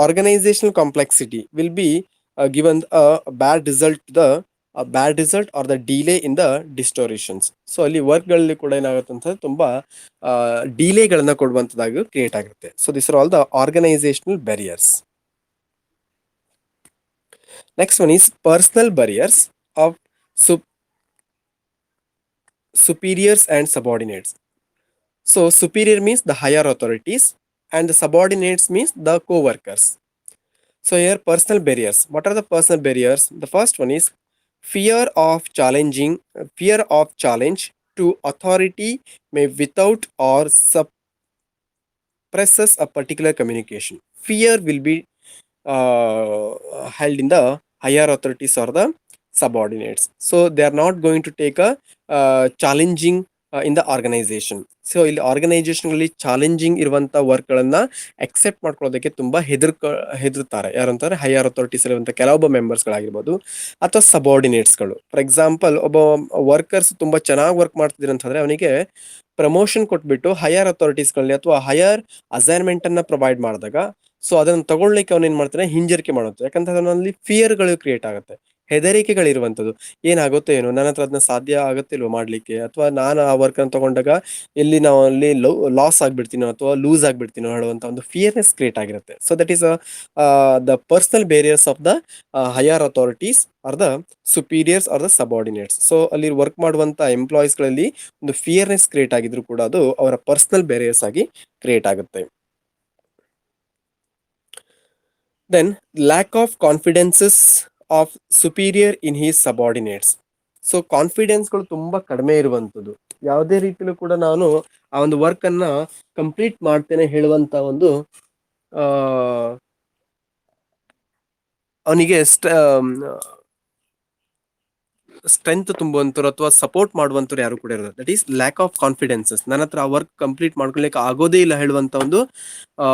organizational complexity will be given a bad result or the delay in the distortions. So ಅಲ್ಲಿ ವರ್ಕ್ಗಳಲ್ಲಿ ಕೂಡ ಏನಾಗುತ್ತೆ ಅಂತಂದ್ರೆ ತುಂಬಾ ಡಿಲೇಗಳನ್ನ ಕೊಡುವಂಥದ್ದಾಗಿ ಕ್ರಿಯೇಟ್ ಆಗುತ್ತೆ. So this are all the organisational barriers. Next one is personal barriers of superiors and subordinates. So superior means the higher authorities and the subordinates means the co-workers. So here personal barriers. What are the personal barriers? The first one is fear of challenge to authority may without or suppresses a particular communication. Fear will be held in the higher authorities or the subordinates. So they are not going to take a challenging in the organization. So ಇಲ್ಲಿ ಆರ್ಗನೈಸೇಷನ್ಗಳಲ್ಲಿ challenging ಇರುವಂತ ವರ್ಕ್ಗಳನ್ನ accept ಮಾಡ್ಕೊಳ್ಳೋದಕ್ಕೆ ತುಂಬಾ ಹೆದರ್ತಾರೆ. ಯಾರಂತಾರೆ higher authorities ಇರುವಂತ ಕೆಲವೊಬ್ಬ ಮೆಂಬರ್ಸ್ಗಳಾಗಿರ್ಬೋದು ಅಥವಾ ಸಬಾರ್ಡಿನೇಟ್ಸ್ಗಳು. For example, ಒಬ್ಬ workers ತುಂಬಾ ಚೆನ್ನಾಗಿ work ಮಾಡ್ತಿದ್ರು ಅಂತಂದ್ರೆ ಅವನಿಗೆ ಪ್ರಮೋಷನ್ ಕೊಟ್ಬಿಟ್ಟು ಹೈಯರ್ ಅಥಾರಿಟೀಸ್ಗಳಲ್ಲಿ ಅಥವಾ ಹೈಯರ್ ಅಸೈನ್ಮೆಂಟ್ ಅನ್ನ ಪ್ರೊವೈಡ್ ಮಾಡಿದಾಗ ಸೊ ಅದನ್ನ ತಗೊಳ್ಳಿಕ್ಕೆ ಅವನ್ ಏನ್ ಮಾಡ್ತಾನೆ, ಹಿಂಜರಿಕೆ ಮಾಡುತ್ತೆ. ಯಾಕಂದ್ರೆ ಅದರಲ್ಲಿ ಫಿಯರ್ಗಳು ಕ್ರಿಯೇಟ್ ಆಗುತ್ತೆ, ಹೆದರಿಕೆಗಳಿರುವಂತದ್ದು. ಏನಾಗುತ್ತೋ ಏನೋ, ನನ್ನ ಹತ್ರ ಅದನ್ನ ಸಾಧ್ಯ ಆಗುತ್ತಿಲ್ವೋ ಮಾಡ್ಲಿಕ್ಕೆ, ಅಥವಾ ನಾನು ಆ ವರ್ಕ್ ಅನ್ನು ತಗೊಂಡಾಗ ಎಲ್ಲಿ ನಾವು ಅಲ್ಲಿ ಲಾಸ್ ಆಗ್ಬಿಡ್ತೀನೋ ಅಥವಾ ಲೂಸ್ ಆಗ್ಬಿಡ್ತೀನೋ ಹೇಳುವಂತ ಒಂದು ಫಿಯರ್ನೆಸ್ ಕ್ರಿಯೇಟ್ ಆಗಿರುತ್ತೆ. So that is the personal barriers of the higher authorities or the superiors or the subordinates. So ಅಲ್ಲಿ ವರ್ಕ್ ಮಾಡುವಂತ ಎಂಪ್ಲಾಯೀಸ್ ಗಳಲ್ಲಿ ಒಂದು ಫಿಯರ್ನೆಸ್ ಕ್ರಿಯೇಟ್ ಆಗಿದ್ರು ಕೂಡ ಅದು ಅವರ ಪರ್ಸನಲ್ ಬೇರಿಯರ್ಸ್ ಆಗಿ ಕ್ರಿಯೇಟ್ ಆಗುತ್ತೆ. Then lack of confidences of superior in his subordinates. So ಕಾನ್ಫಿಡೆನ್ಸ್ಗಳು ತುಂಬಾ ಕಡಿಮೆ ಇರುವಂತದ್ದು. ಯಾವುದೇ ರೀತಿಲೂ ಕೂಡ ನಾನು ಆ ಒಂದು ವರ್ಕ್ ಅನ್ನ ಕಂಪ್ಲೀಟ್ ಮಾಡ್ತೇನೆ ಹೇಳುವಂತ ಒಂದು ಆ ಅವನಿಗೆ ಸ್ಟ್ರೆಂತ್ ತುಂಬುವಂತರು ಅಥವಾ ಸಪೋರ್ಟ್ ಮಾಡುವಂತರು ಯಾರು ಕೂಡ ಇರೋದು. That is lack of confidences. ನನ್ನ ಹತ್ರ ಆ ವರ್ಕ್ ಕಂಪ್ಲೀಟ್ ಮಾಡ್ಕೊಳ್ಳಿಕ್ಕೆ ಆಗೋದೇ ಇಲ್ಲ ಹೇಳುವಂತ ಒಂದು ಆ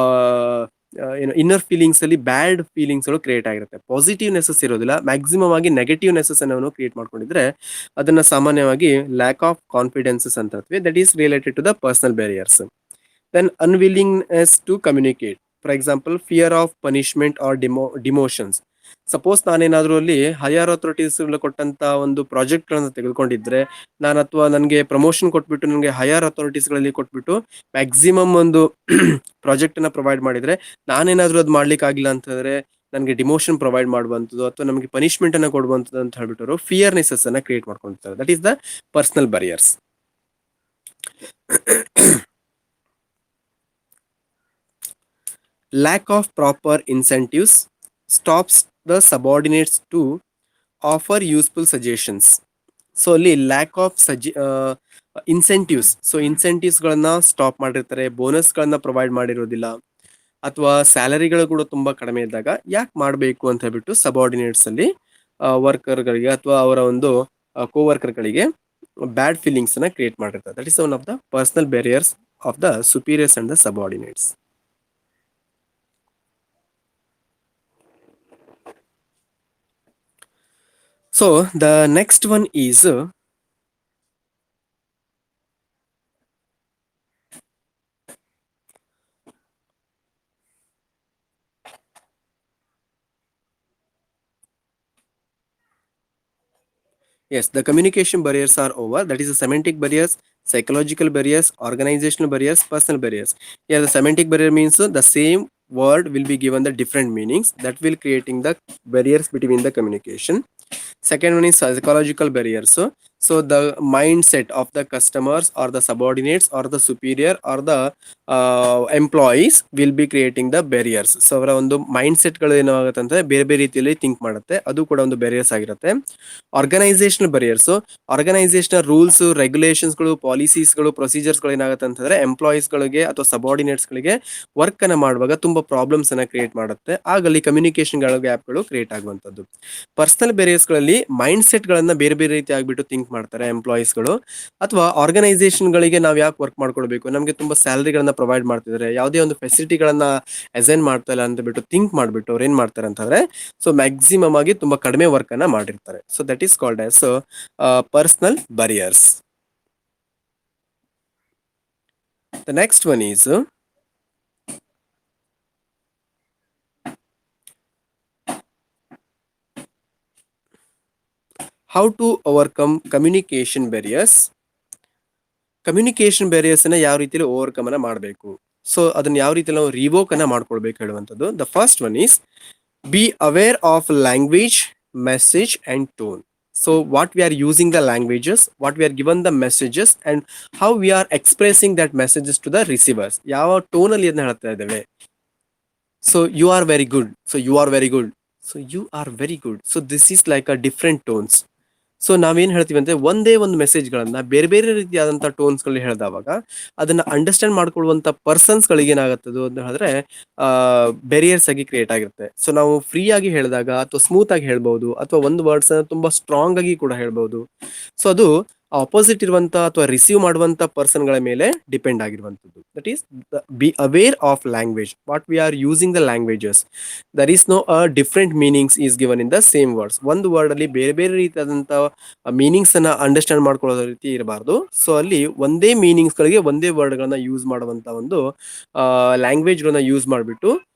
ಏನು ಇನ್ನರ್ ಫೀಲಿಂಗ್ಸ್ ಅಲ್ಲಿ ಬ್ಯಾಡ್ ಫೀಲಿಂಗ್ಸ್ ಗಳು ಕ್ರಿಯೇಟ್ ಆಗಿರುತ್ತೆ. ಪಾಸಿಟಿವ್ನೆಸಸ್ ಇರೋದಿಲ್ಲ, ಮ್ಯಾಕ್ಸಿಮಮ್ ಆಗಿ ನೆಗೆಟಿವ್ನೆಸಸ್ ಅನ್ನು ಕ್ರಿಯೇಟ್ ಮಾಡ್ಕೊಂಡಿದ್ರೆ ಅದನ್ನ ಸಾಮಾನ್ಯವಾಗಿ ಲ್ಯಾಕ್ ಆಫ್ ಕಾನ್ಫಿಡೆನ್ಸಸ್ ಅಂತ ಹೇಳ್ತೀವಿ. That is related to the personal barriers. Then unwillingness to communicate. For example, fear of punishment or demotions. Suppose ನಾನೇನಾದ್ರೂ ಅಲ್ಲಿ ಹೈಯರ್ ಅಥಾರಿಟೀಸ್ ಕೊಟ್ಟಂತ ಒಂದು ಪ್ರಾಜೆಕ್ಟ್ ಗಳನ್ನ ತೆಗೆದುಕೊಂಡಿದ್ರೆ ನಾನು, ಅಥವಾ ನನಗೆ ಪ್ರಮೋಷನ್ ಕೊಟ್ಬಿಟ್ಟು ನನಗೆ ಹೈಯರ್ ಅಥಾರಿಟೀಸ್ ಗಳಲ್ಲಿ ಕೊಟ್ಬಿಟ್ಟು ಮ್ಯಾಕ್ಸಿಮಮ್ ಒಂದು ಪ್ರಾಜೆಕ್ಟ್ ಅನ್ನ ಪ್ರೊವೈಡ್ ಮಾಡಿದ್ರೆ, ನಾನೇನಾದ್ರೂ ಅದು ಮಾಡ್ಲಿಕ್ಕೆ ಆಗಿಲ್ಲ ಅಂತಂದ್ರೆ ನನಗೆ ಡಿಮೋಷನ್ ಪ್ರೊವೈಡ್ ಮಾಡುವಂಥದ್ದು ಅಥವಾ ನಮಗೆ ಪನಿಷ್ಮೆಂಟ್ ಅನ್ನ ಕೊಡುವಂಥದ್ದು ಅಂತ ಹೇಳ್ಬಿಟ್ಟು ಫಿಯರ್ನೆಸಸ್ ಅನ್ನ ಕ್ರಿಯೇಟ್ ಮಾಡ್ಕೊಂಡಿರ್ತಾರೆ. That is the personal barriers. Lack of proper incentives stops the subordinates to offer useful suggestions. So ಅಲ್ಲಿ ಲ್ಯಾಕ್ ಆಫ್ ಇನ್ಸೆಂಟಿವ್ಸ್. ಸೊ ಇನ್ಸೆಂಟಿವ್ಸ್ಗಳನ್ನ ಸ್ಟಾಪ್ ಮಾಡಿರ್ತಾರೆ, ಬೋನಸ್ಗಳನ್ನ ಪ್ರೊವೈಡ್ ಮಾಡಿರೋದಿಲ್ಲ, ಅಥವಾ ಸ್ಯಾಲರಿಗಳು ಕೂಡ ತುಂಬಾ ಕಡಿಮೆ ಇದ್ದಾಗ ಯಾಕೆ ಮಾಡಬೇಕು ಅಂತ ಹೇಳ್ಬಿಟ್ಟು ಸಬಾರ್ಡಿನೇಟ್ಸ್ ಅಲ್ಲಿ ವರ್ಕರ್ಗಳಿಗೆ ಅಥವಾ ಅವರ ಒಂದು ಕೋವರ್ಕರ್ಗಳಿಗೆ ಬ್ಯಾಡ್ ಫೀಲಿಂಗ್ಸ್ ಅನ್ನ ಕ್ರಿಯೇಟ್ ಮಾಡಿರ್ತಾರೆ. That is one of the personal barriers of the superiors and the subordinates. So the next one is yes, the communication barriers are over. That is the semantic barriers, psychological barriers, organizational barriers, personal barriers. Here the semantic barrier means the same word will be given the different meanings, that will creating the barriers between the communication. Second one is psychological barriers. So the mindset of the customers or the subordinates or the superior or the employees will be creating the barriers. So ಅವರ ಒಂದು mind set ಗಳು ಏನಾಗುತ್ತೆ ಅಂದ್ರೆ ಬೇರೆ ಬೇರೆ ರೀತಿಯಲ್ಲಿ think ಮಾಡುತ್ತೆ, ಅದು ಕೂಡ ಒಂದು ಬ್ಯಾರಿಯರ್ಸ್ ಆಗಿರುತ್ತೆ. Organisational barriers, organisational rules regulations ಗಳು, ಪಾಲಿಸೀಸ್ ಗಳು, ಪ್ರೊಸೀಜರ್ಸ್ ಗಳು ಏನಾಗುತ್ತೆ ಅಂತಂದ್ರೆ ಎಂಪ್ಲಾಯೀಸ್ ಗಳಿಗೆ ಅಥವಾ ಸಬಾರ್ಡಿನೇಟ್ಸ್ ಗಳಿಗೆ ವರ್ಕ್ ಅನ್ನ ಮಾಡುವಾಗ ತುಂಬಾ ಪ್ರಾಬ್ಲಮ್ಸ್ ಅನ್ನ ಕ್ರಿಯೇಟ್ ಮಾಡುತ್ತೆ. ಆಗ ಅಲ್ಲಿ ಕಮ್ಯುನಿಕೇಶನ್ ಗ್ಯಾಪ್ ಗಳು ಕ್ರಿಯೇಟ್ ಆಗುವಂತದ್ದು. ಪರ್ಸನಲ್ ಬೇರಿಯರ್ಸ್ ಗಳಲ್ಲಿ ಮೈಂಡ್ ಸೆಟ್ ಗಳನ್ನ ಬೇರೆ ಬೇರೆ ರೀತಿ ಆಗ್ಬಿಟ್ಟು ಥಿಂಕ್ ಮಾಡ್ತಾರೆ ಎಂಪ್ಲಾಯೀಸ್ ಗಳು, ಅಥವಾ ಆರ್ಗನೈಸೇಷನ್ ಗಳಿಗೆ ನಾವು ಯಾಕೆ ವರ್ಕ್ ಮಾಡ್ಕೊಳ್ಬೇಕು, ನಮಗೆ ತುಂಬಾ ಸ್ಯಾಲರಿಗಳನ್ನ ಪ್ರೊವೈಡ್ ಮಾಡ್ತಿದ್ದಾರೆ, ಯಾವುದೇ ಒಂದು ಫೆಸಿಲಿಟಿಗಳನ್ನ ಅಸೈನ್ ಮಾಡ್ತಾ ಇಲ್ಲ ಅಂತ ಬಿಟ್ಟು ಥಿಂಕ್ ಮಾಡ್ಬಿಟ್ಟು ಅವ್ರು ಏನ್ ಮಾಡ್ತಾರೆ ಅಂತಂದ್ರೆ ಸೊ ಮ್ಯಾಕ್ಸಿಮಮ್ ಆಗಿ ತುಂಬಾ ಕಡಿಮೆ ವರ್ಕ್ ಅನ್ನ ಮಾಡಿರ್ತಾರೆ. So that is called as personal barriers. The next one is how to overcome communication barriers. Communication barriers ಅನ್ನ ಯಾವ ರೀತಿಯಲ್ಲಿ ಓವರ್ಕಮ್ ಅನ್ನ ಮಾಡಬೇಕು, ಸೊ ಅದನ್ನ ಯಾವ ರೀತಿಯಲ್ಲಿ ನಾವು ರಿವೋಕ್ ಅನ್ನ ಮಾಡ್ಕೊಳ್ಬೇಕು ಹೇಳುವಂಥದ್ದು. The first one is be aware of language, message and tone. So what we are using the languages, what we are given the messages and how we are expressing that messages to the receivers. ಯಾವ tone ಅಲ್ಲಿ ಅದನ್ನ ಹೇಳ್ತಾ ಇದ್ದೇವೆ. So you are very good, so you are very good, so you are very good, so this is like a different tones. So ನಾವೇನ್ ಹೇಳ್ತೀವಿ ಅಂದ್ರೆ ಒಂದೇ ಒಂದು ಮೆಸೇಜ್ಗಳನ್ನ ಬೇರೆ ಬೇರೆ ರೀತಿಯಾದಂತಹ ಟೋನ್ಸ್ಗಳಲ್ಲಿ ಹೇಳಿದವಾಗ ಅದನ್ನ ಅಂಡರ್ಸ್ಟ್ಯಾಂಡ್ ಮಾಡ್ಕೊಳ್ಳುವಂತ ಪರ್ಸನ್ಸ್ಗಳಿಗೆ ಏನಾಗುತ್ತದು ಅಂತ ಹೇಳಿದ್ರೆ ಬೆರಿಯರ್ಸ್ ಆಗಿ ಕ್ರಿಯೇಟ್ ಆಗಿರುತ್ತೆ. ಸೊ ನಾವು ಫ್ರೀ ಆಗಿ ಹೇಳಿದಾಗ ಅಥವಾ ಸ್ಮೂತ್ ಆಗಿ ಹೇಳ್ಬಹುದು, ಅಥವಾ ಒಂದು ವರ್ಡ್ಸ್ ತುಂಬಾ ಸ್ಟ್ರಾಂಗ್ ಆಗಿ ಕೂಡ ಹೇಳ್ಬಹುದು. ಸೊ ಅದು ಆಪೋಸಿಟ್ ಇರುವಂತ ಅಥವಾ ರಿಸೀವ್ ಮಾಡುವಂತ ಪರ್ಸನ್ಗಳ ಮೇಲೆ ಡಿಪೆಂಡ್ ಆಗಿರುವಂತದ್ದು. That is be aware of language, what we are using the languages. There is no different meanings is given in the same words. ಒಂದು ವರ್ಡ್ ಅಲ್ಲಿ ಬೇರೆ ಬೇರೆ ರೀತಿಯಾದಂತ ಮೀನಿಂಗ್ಸ್ ಅನ್ನ ಅಂಡರ್ಸ್ಟ್ಯಾಂಡ್ ಮಾಡ್ಕೊಳ್ಳೋ ರೀತಿ ಇರಬಾರ್ದು. ಸೊ ಅಲ್ಲಿ ಒಂದೇ ಮೀನಿಂಗ್ಸ್ ಗಳಿಗೆ ಒಂದೇ ವರ್ಡ್ ಗಳನ್ನ ಯೂಸ್ ಮಾಡುವಂತ ಒಂದು ಲ್ಯಾಂಗ್ವೇಜ್ ಗಳನ್ನ ಯೂಸ್ ಮಾಡಿಬಿಟ್ಟು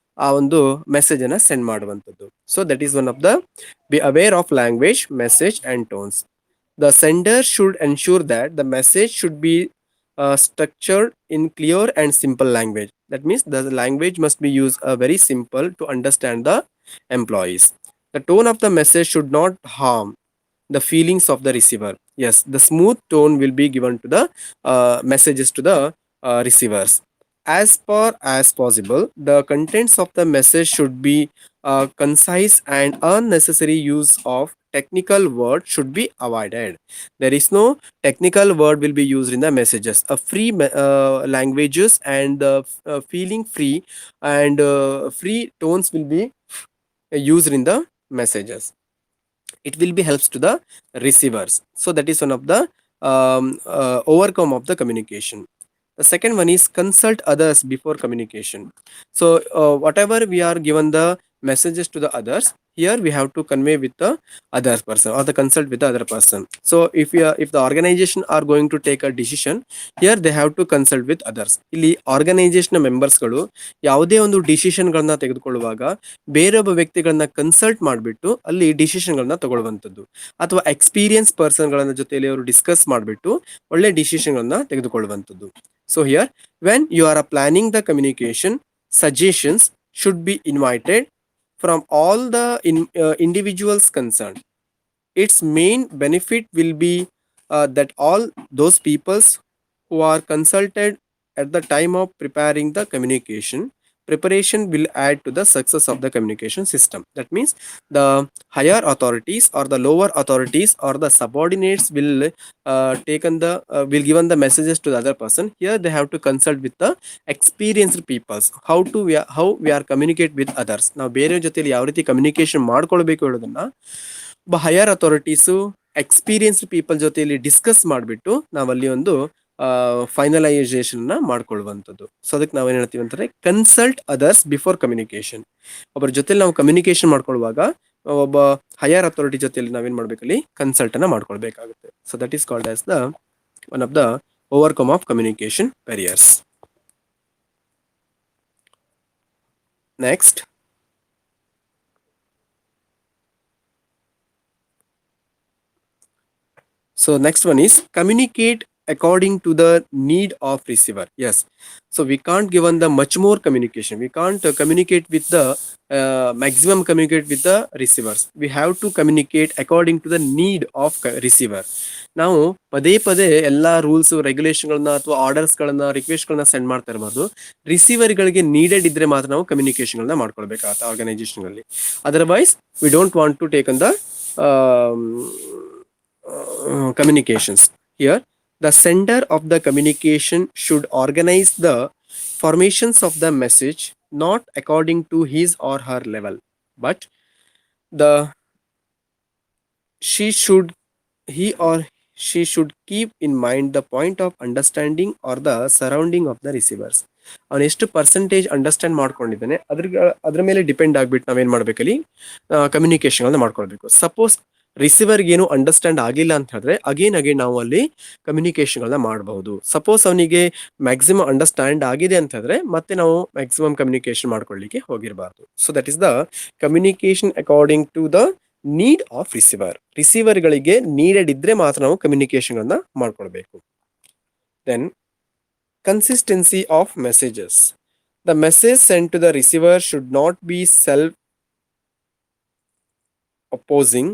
ಆ ಒಂದು ಮೆಸೇಜ್ ಅನ್ನ ಸೆಂಡ್ ಮಾಡುವಂತದ್ದು. So that is one of the B aware of language, message and tones. The sender should ensure that the message should be structured in clear and simple language. That means the language must be used very simple to understand the employees. The tone of the message should not harm the feelings of the receiver. Yes, the smooth tone will be given to the messages to the receivers. As far as possible, the contents of the message should be concise, and unnecessary use of technical word should be avoided. There is no technical word will be used in the messages. A free languages and the feeling free and free tones will be used in the messages. It will be helps to the receivers. So that is one of the overcome of the communication. The second one is consult others before communication. So whatever we are given the messages to the others, here we have to convey with the other person or the consult with the other person. So if the organization are going to take a decision, here they have to consult with others. ಇಲ್ಲಿ organisation ಮೆಂಬರ್ಸ್ಗಳು ಯಾವುದೇ ಒಂದು ಡಿಸಿಷನ್ಗಳನ್ನ ತೆಗೆದುಕೊಳ್ಳುವಾಗ ಬೇರೊಬ್ಬ ವ್ಯಕ್ತಿಗಳನ್ನ consult ಮಾಡಿಬಿಟ್ಟು ಅಲ್ಲಿ ಡಿಸಿಷನ್ಗಳನ್ನ ತಗೊಳ್ಳುವಂಥದ್ದು, ಅಥವಾ experience ಪರ್ಸನ್ಗಳನ್ನ ಜೊತೆಯಲ್ಲಿ ಅವರು ಡಿಸ್ಕಸ್ ಮಾಡಿಬಿಟ್ಟು ಒಳ್ಳೆ ಡಿಸಿಷನ್ಗಳನ್ನ ತೆಗೆದುಕೊಳ್ಳುವಂಥದ್ದು. So here, when you are planning the communication, suggestions should be invited from all the individuals concerned. Its main benefit will be that all those peoples who are consulted at the time of preparing the communication, preparation will add to the success of the communication system. That means the higher authorities or the lower authorities or the subordinates will taken the will given the messages to the other person. Here they have to consult with the experienced peoples, how we are communicate with others. ನಾವು ಬೇರೆ ಜೊತೆಲಿ ಯಾವ ರೀತಿ communication ಮಾಡ್ಕೊಳ್ಬೇಕು ಹೇಳೋದನ್ನ higher authorities experienced people ಜೊತೆಯಲ್ಲಿ discuss ಮಾಡಿಬಿಟ್ಟು ನಾವಲ್ಲಿ ಒಂದು ಫೈನಲೈಸೇಷನ್ ಮಾಡ್ಕೊಳ್ಳುವಂಥದ್ದು. ಸೊ ಅದಕ್ಕೆ ನಾವೇನು ಹೇಳ್ತೀವಿ ಅಂತಂದ್ರೆ ಕನ್ಸಲ್ಟ್ ಅದರ್ಸ್ ಬಿಫೋರ್ ಕಮ್ಯುನಿಕೇಶನ್. ಒಬ್ಬರ ಜೊತೆಲಿ ನಾವು ಕಮ್ಯುನಿಕೇಶನ್ ಮಾಡ್ಕೊಳ್ಳುವಾಗ ಒಬ್ಬ ಹೈಯರ್ ಅಥಾರಿಟಿ ಜೊತೆಯಲ್ಲಿ ನಾವೇನ್ ಮಾಡ್ಬೇಕಲ್ಲಿ ಕನ್ಸಲ್ಟ್ ಅನ್ನ ಮಾಡ್ಕೊಳ್ಬೇಕಾಗುತ್ತೆ. So that is called as the one of the overcome of communication barriers. Next, so next one is communicate according to the need of receiver. Yes, so we can't given the much more communication, we can't communicate with the maximum communicate with the receivers. We have to communicate according to the need of receiver. ನಾವು ಪದೇ ಪದೇ ಎಲ್ಲಾ rules ರೆಗ್ಯುಲೇಷನ್ಗಳನ್ನ ಅಥವಾ ಆರ್ಡರ್ಸ್ಗಳನ್ನ ರಿಕ್ವೆಸ್ಟ್ಗಳನ್ನ send ಮಾಡ್ತಾ ಇರಬಾರ್ದು. ರಿಸೀವರ್ಗಳಿಗೆ needed ಇದ್ರೆ ಮಾತ್ರ ನಾವು ಕಮ್ಯುನಿಕೇಶನ್ಗಳನ್ನ ಮಾಡ್ಕೊಳ್ಬೇಕಾಗತ್ತೆ ಆರ್ಗನೈಸೇಷನ್ಗಳಲ್ಲಿ. Otherwise we don't want to take on the communications. Here, the sender of the communication should organize the formations of the message not according to his or her level, but the she should he or she should keep in mind the point of understanding or the surrounding of the receivers. ಅವನು ಎಷ್ಟು percentage understand ಮಾಡ್ಕೊಂಡಿದ್ದಾನೆ ಅದ್ರ ಮೇಲೆ depend ಆಗ್ಬಿಟ್ಟು ನಾವೇನ್ ಮಾಡ್ಬೇಕಲ್ಲಿ communication ಮಾಡ್ಕೊಳ್ಬೇಕು. Suppose ರಿಸೀವರ್ಗೆ ಏನು understand ಆಗಿಲ್ಲ ಅಂತ ಹೇಳಿದ್ರೆ ಅಗೇನ್ ನಾವು ಅಲ್ಲಿ ಕಮ್ಯುನಿಕೇಶನ್ ಮಾಡಬಹುದು. ಸಪೋಸ್ ಅವನಿಗೆ ಮ್ಯಾಕ್ಸಿಮಮ್ ಅಂಡರ್ಸ್ಟ್ಯಾಂಡ್ ಆಗಿದೆ ಅಂತ ಹೇಳಿದ್ರೆ ಮತ್ತೆ ನಾವು ಮ್ಯಾಕ್ಸಿಮಮ್ ಕಮ್ಯುನಿಕೇಶನ್ ಮಾಡ್ಕೊಳ್ಳಿಕ್ಕೆ ಹೋಗಿರಬಾರ್ದು. So that is the communication according to the need of receiver. ರಿಸೀವರ್ಗಳಿಗೆ ನೀಡೆಡ್ ಇದ್ರೆ ಮಾತ್ರ ನಾವು ಕಮ್ಯುನಿಕೇಶನ್ ಅನ್ನ ಮಾಡ್ಕೊಳ್ಬೇಕು. Then consistency of messages. The message sent to the receiver should not be self opposing.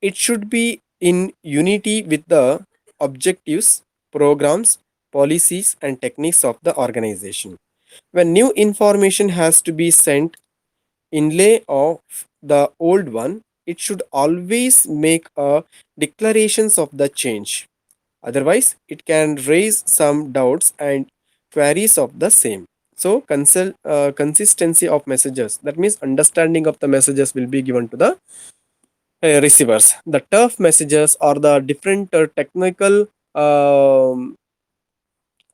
It should be in unity with the objectives, programs, policies and techniques of the organization. When new information has to be sent in lay of the old one, it should always make a declarations of the change. Otherwise, it can raise some doubts and queries of the same. So, consistency of messages. That means understanding of the messages will be given to the receivers. The tough messages or the different technical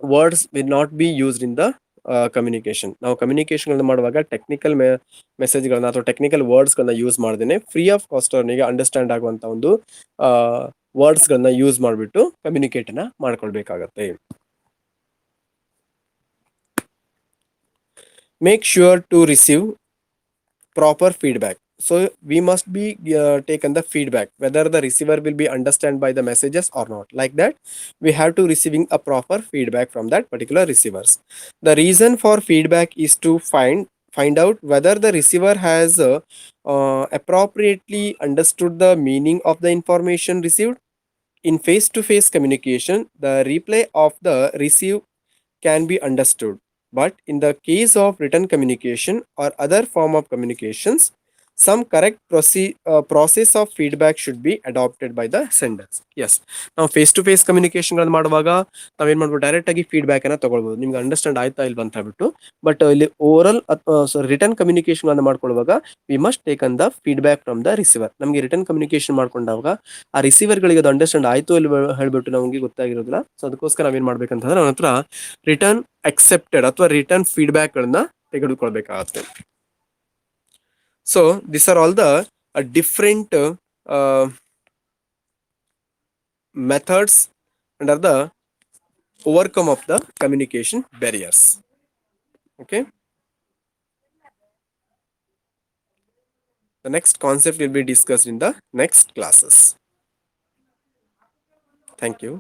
words will not be used in the communication. ನಾವು ಕಮ್ಯುನಿಕೇಶನ್ಗಳನ್ನ ಮಾಡುವಾಗ technical ಮೆಸೇಜ್ಗಳನ್ನ ಅಥವಾ technical ವರ್ಡ್ಸ್ಗಳನ್ನ use ಮಾಡ್ದೇನೆ free of cost ಅವನಿಗೆ understand ಆಗುವಂತ ಒಂದು ವರ್ಡ್ಸ್ಗಳನ್ನ ಯೂಸ್ ಮಾಡಿಬಿಟ್ಟು ಕಮ್ಯುನಿಕೇಟನ್ನ ಮಾಡ್ಕೊಳ್ಬೇಕಾಗತ್ತೆ. Make sure to receive proper feedback. So we must be taken the feedback whether the receiver will be understand by the messages or not. Like that, we have to receiving a proper feedback from that particular receivers. The reason for feedback is to find out whether the receiver has appropriately understood the meaning of the information received. In face to face communication, the replay of the receive can be understood. But in the case of written communication or other form of communications, some correct process of feedback should be adopted by the senders. Yes, ನಾವು face to face ಕಮ್ಯುನಿಕೇಶನ್ಗಳನ್ನು ಮಾಡುವಾಗ ನಾವೇನು ಮಾಡ್ಬೋದು, direct ಆಗಿ feedback ಅನ್ನ ತಗೊಳ್ಬೋದು, ನಿಮ್ಗೆ understand ಆಯ್ತಾ ಇಲ್ವಾ ಅಂತ ಹೇಳ್ಬಿಟ್ಟು. ಬಟ್ ಇಲ್ಲಿ ಓವರಲ್ ರಿಟರ್ನ್ ಕಮ್ಯುನಿಕೇಶನ್ ಮಾಡ್ಕೊಳ್ಳುವಾಗ we must take on the feedback from the receiver. ನಮಗೆ ರಿಟರ್ನ್ ಕಮ್ಯುನಿಕೇಶನ್ ಮಾಡ್ಕೊಂಡಾಗ ಆ ರಿಸೀವರ್ಗಳಿಗೆ ಅದು ಅಂಡರ್ಸ್ಟ್ಯಾಂಡ್ ಆಯ್ತು ಇಲ್ಲಿ ಹೇಳ್ಬಿಟ್ಟು ನಮಗೆ ಗೊತ್ತಾಗಿರೋದಿಲ್ಲ. ಸೊ ಅದಕ್ಕೋಸ್ಕರ ನಾವೇನು ಮಾಡ್ಬೇಕಂತಂದ್ರೆ ನನ್ನ ಹತ್ರ ರಿಟರ್ನ್ ಅಕ್ಸೆಪ್ಟೆಡ್ ಅಥವಾ ರಿಟರ್ನ್ ಫೀಡ್ಬ್ಯಾಕ್ ಗಳನ್ನ ತೆಗೆದುಕೊಳ್ಬೇಕಾಗತ್ತೆ. So this are all the different methods under the overcome of the communication barriers. Okay, the next concept will be discussed in the next classes. Thank you.